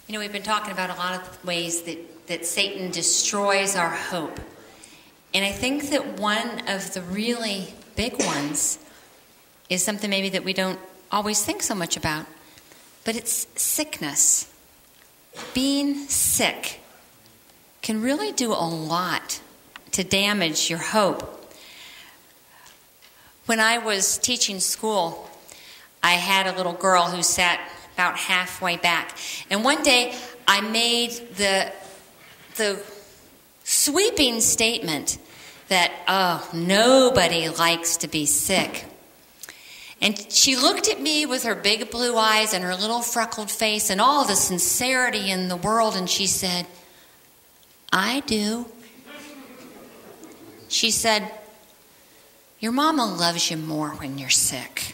You know, we've been talking about a lot of ways that Satan destroys our hope. And I think that one of the really big ones is something maybe that we don't always think so much about, but it's sickness. Being sick can really do a lot to damage your hope. When I was teaching school, I had a little girl who sat about halfway back. And one day I made the sweeping statement that, nobody likes to be sick. And she looked at me with her big blue eyes and her little freckled face and all the sincerity in the world, and she said, I do. She said, your mama loves you more when you're sick.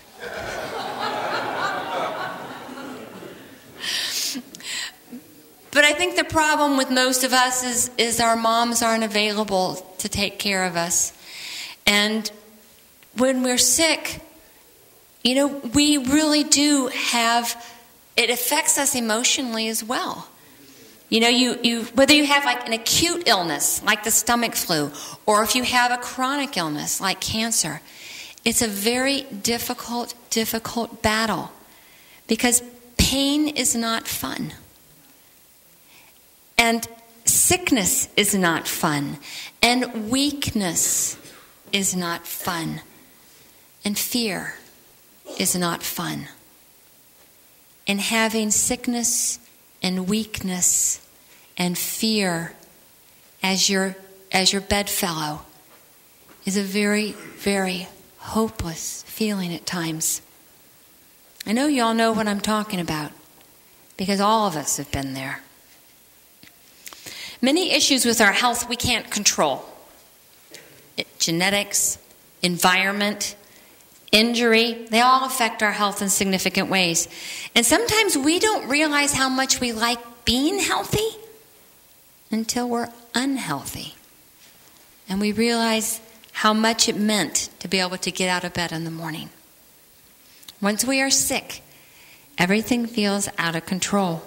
But I think the problem with most of us is our moms aren't available to take care of us. And when we're sick, you know, we really do it affects us emotionally as well. You know, you whether you have like an acute illness, like the stomach flu, or if you have a chronic illness, like cancer, it's a very difficult battle because pain is not fun. And sickness is not fun. And weakness is not fun. And fear is not fun. And having sickness and weakness and fear as your bedfellow is a very, very hopeless feeling at times. I know you all know what I'm talking about because all of us have been there. Many issues with our health we can't control. Genetics, environment, injury, they all affect our health in significant ways. And sometimes we don't realize how much we like being healthy until we're unhealthy. And we realize how much it meant to be able to get out of bed in the morning. Once we are sick, everything feels out of control.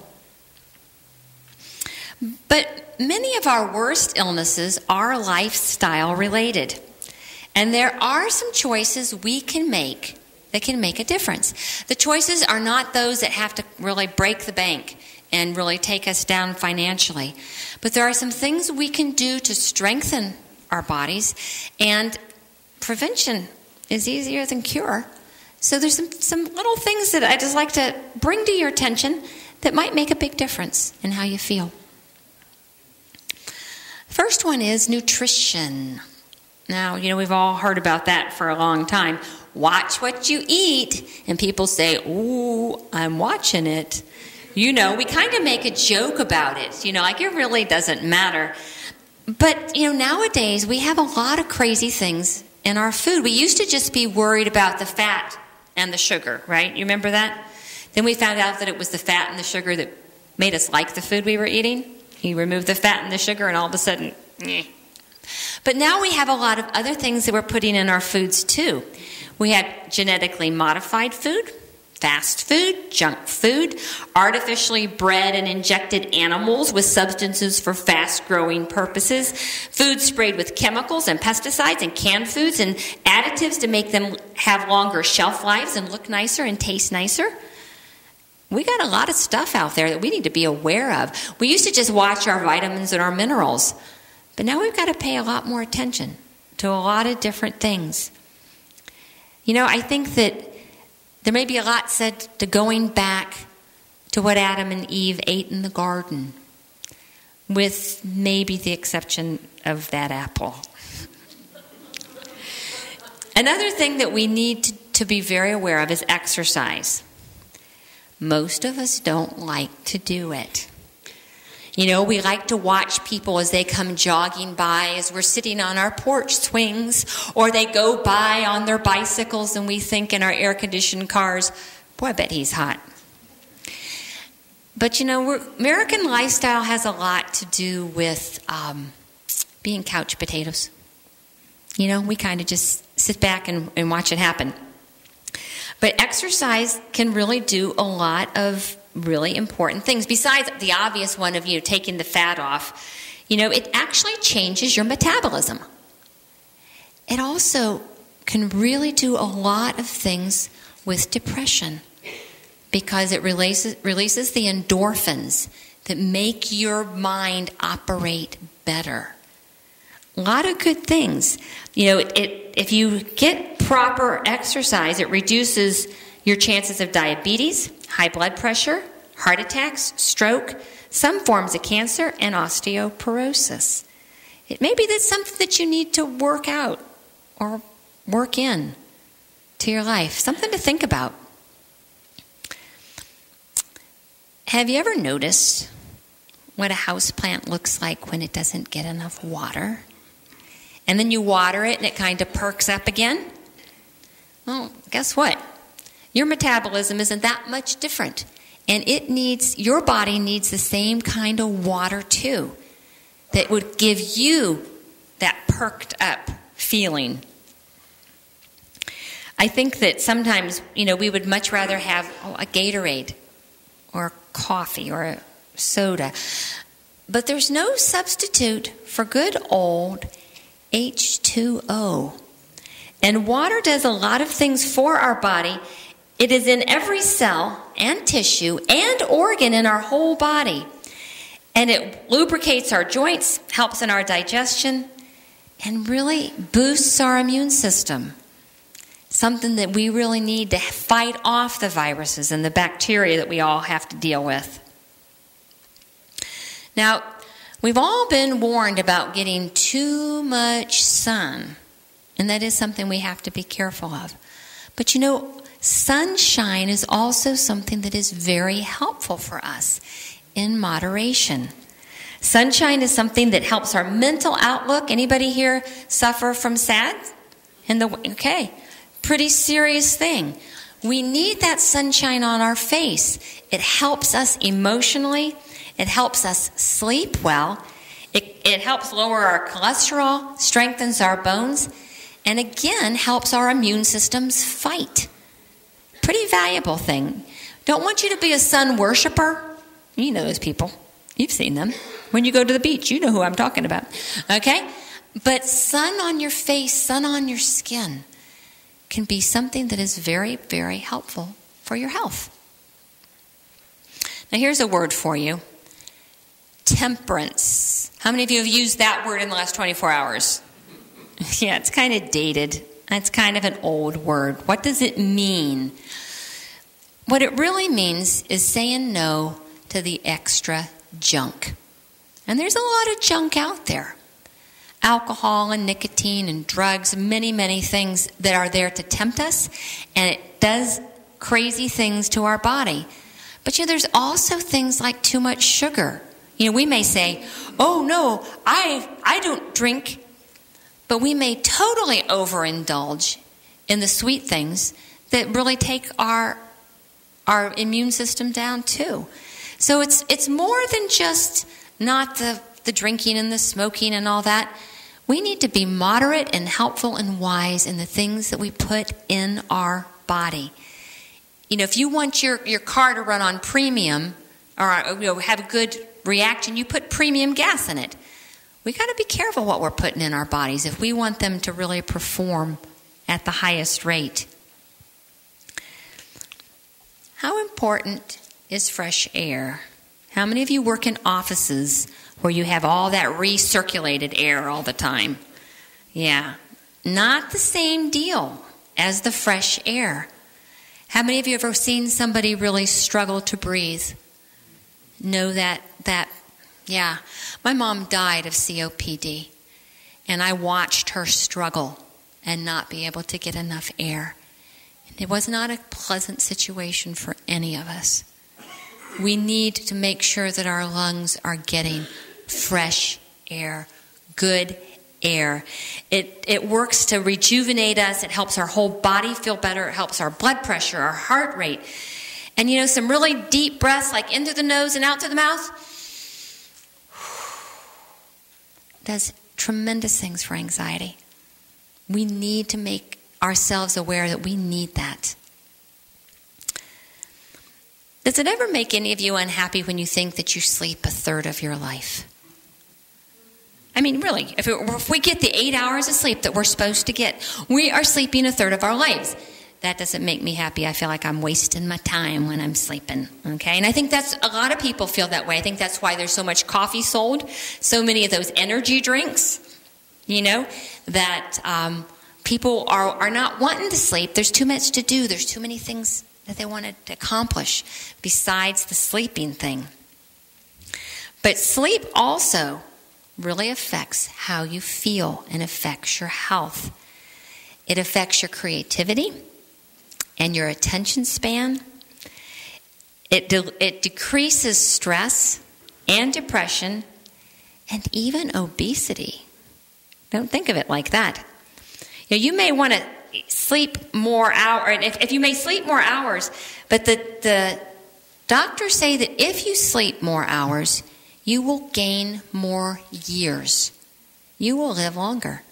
But many of our worst illnesses are lifestyle related. And there are some choices we can make that can make a difference. The choices are not those that have to really break the bank and really take us down financially. But there are some things we can do to strengthen our bodies. And prevention is easier than cure. So there's some little things that I just like to bring to your attention that might make a big difference in how you feel. First one is nutrition. Now, you know, we've all heard about that for a long time. Watch what you eat. And people say, ooh, I'm watching it. You know, we kind of make a joke about it. You know, like it really doesn't matter. But, you know, nowadays we have a lot of crazy things in our food. We used to just be worried about the fat and the sugar, right? You remember that? Then we found out that it was the fat and the sugar that made us like the food we were eating. You remove the fat and the sugar and all of a sudden, But now we have a lot of other things that we're putting in our foods too. We have genetically modified food, fast food, junk food, artificially bred and injected animals with substances for fast-growing purposes, food sprayed with chemicals and pesticides and canned foods and additives to make them have longer shelf lives and look nicer and taste nicer. We got a lot of stuff out there that we need to be aware of. We used to just watch our vitamins and our minerals, but now we've got to pay a lot more attention to a lot of different things. You know, I think that there may be a lot said to going back to what Adam and Eve ate in the garden, with maybe the exception of that apple. Another thing that we need to be very aware of is exercise. Most of us don't like to do it. You know, we like to watch people as they come jogging by, as we're sitting on our porch swings, or they go by on their bicycles and we think in our air-conditioned cars, boy, I bet he's hot. But, you know, American lifestyle has a lot to do with being couch potatoes. You know, we kind of just sit back and watch it happen. But exercise can really do a lot of really important things. Besides the obvious one of, taking the fat off, it actually changes your metabolism. It also can really do a lot of things with depression because it releases the endorphins that make your mind operate better. A lot of good things. If you get proper exercise, it reduces your chances of diabetes, high blood pressure, heart attacks, stroke, some forms of cancer, and osteoporosis. It may be that's something that you need to work out or work in to your life. Something to think about. Have you ever noticed what a houseplant looks like when it doesn't get enough water? And then you water it and it kind of perks up again? Well, guess what? Your metabolism isn't that much different. And your body needs the same kind of water too, that would give you that perked up feeling. I think that sometimes, we would much rather have a Gatorade or coffee or a soda. But there's no substitute for good old H2O. And water does a lot of things for our body. It is in every cell and tissue and organ in our whole body. And it lubricates our joints, helps in our digestion, and really boosts our immune system. Something that we really need to fight off the viruses and the bacteria that we all have to deal with. Now, we've all been warned about getting too much sun, and that is something we have to be careful of. But sunshine is also something that is very helpful for us in moderation. Sunshine is something that helps our mental outlook. Anybody here suffer from SAD? Okay, pretty serious thing. We need that sunshine on our face. It helps us emotionally. It helps us sleep well. It helps lower our cholesterol, strengthens our bones, and again, helps our immune systems fight. Pretty valuable thing. Don't want you to be a sun worshiper. You know those people. You've seen them. When you go to the beach, you know who I'm talking about. Okay? But sun on your face, sun on your skin can be something that is very, very helpful for your health. Now here's a word for you. Temperance. How many of you have used that word in the last 24 hours? Yeah, it's kind of dated. It's kind of an old word. What does it mean? What it really means is saying no to the extra junk. And there's a lot of junk out there. Alcohol and nicotine and drugs, many, many things that are there to tempt us. And it does crazy things to our body. But there's also things like too much sugar. We may say, oh no, I don't drink. But we may totally overindulge in the sweet things that really take our immune system down too. So it's more than just not the drinking and the smoking and all that. We need to be moderate and helpful and wise in the things that we put in our body. If you want your car to run on premium or have a good reaction, you put premium gas in it. We got to be careful what we're putting in our bodies if we want them to really perform at the highest rate. How important is fresh air? How many of you work in offices where you have all that recirculated air all the time? Yeah, not the same deal as the fresh air. How many of you have ever seen somebody really struggle to breathe? Know that yeah. My mom died of COPD, and I watched her struggle and not be able to get enough air. And it was not a pleasant situation for any of us. We need to make sure that our lungs are getting fresh air, good air. It works to rejuvenate us. It helps our whole body feel better. It helps our blood pressure, our heart rate. And some really deep breaths, like in through the nose and out through the mouth, does tremendous things for anxiety. We need to make ourselves aware that we need that. The Does it ever make any of you unhappy when you think that you sleep a third of your life? I mean, really, if we get the 8 hours of sleep that we're supposed to get, we are sleeping a third of our lives. That doesn't make me happy. I feel like I'm wasting my time when I'm sleeping, okay? And I think that's, a lot of people feel that way. I think that's why there's so much coffee sold, so many of those energy drinks, that people are not wanting to sleep. There's too much to do. There's too many things that they want to accomplish besides the sleeping thing. But sleep also really affects how you feel and affects your health. It affects your creativity and your attention span. It decreases stress and depression and even obesity. Don't think of it like that. You may want to sleep more hours, if you may sleep more hours, but the doctors say that if you sleep more hours, you will gain more years. You will live longer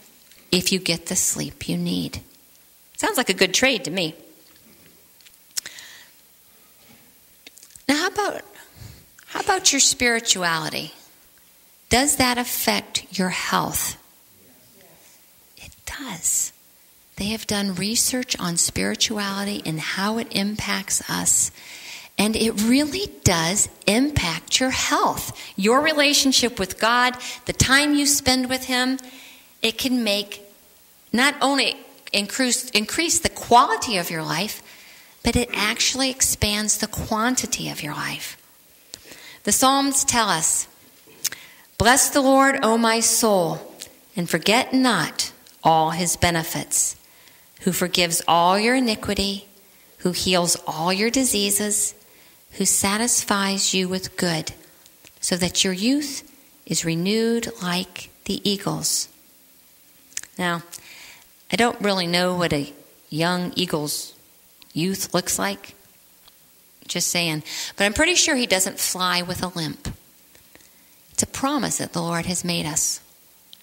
if you get the sleep you need. Sounds like a good trade to me. Now, how about your spirituality? Does that affect your health? It does. They have done research on spirituality and how it impacts us. And it really does impact your health. Your relationship with God, the time you spend with Him, it can make not only increase the quality of your life, but it actually expands the quantity of your life. The Psalms tell us, "Bless the Lord, O my soul, and forget not all His benefits, who forgives all your iniquity, who heals all your diseases, who satisfies you with good, so that your youth is renewed like the eagles." Now, I don't really know what a young eagle's youth looks like. Just saying. But I'm pretty sure he doesn't fly with a limp. It's a promise that the Lord has made us.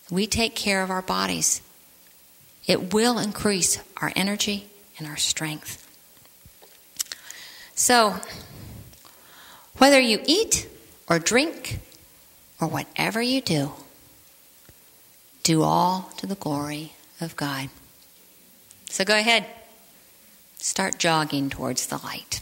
We take care of our bodies. It will increase our energy and our strength. So, whether you eat or drink or whatever you do all to the glory of God. So go ahead. Start jogging towards the light.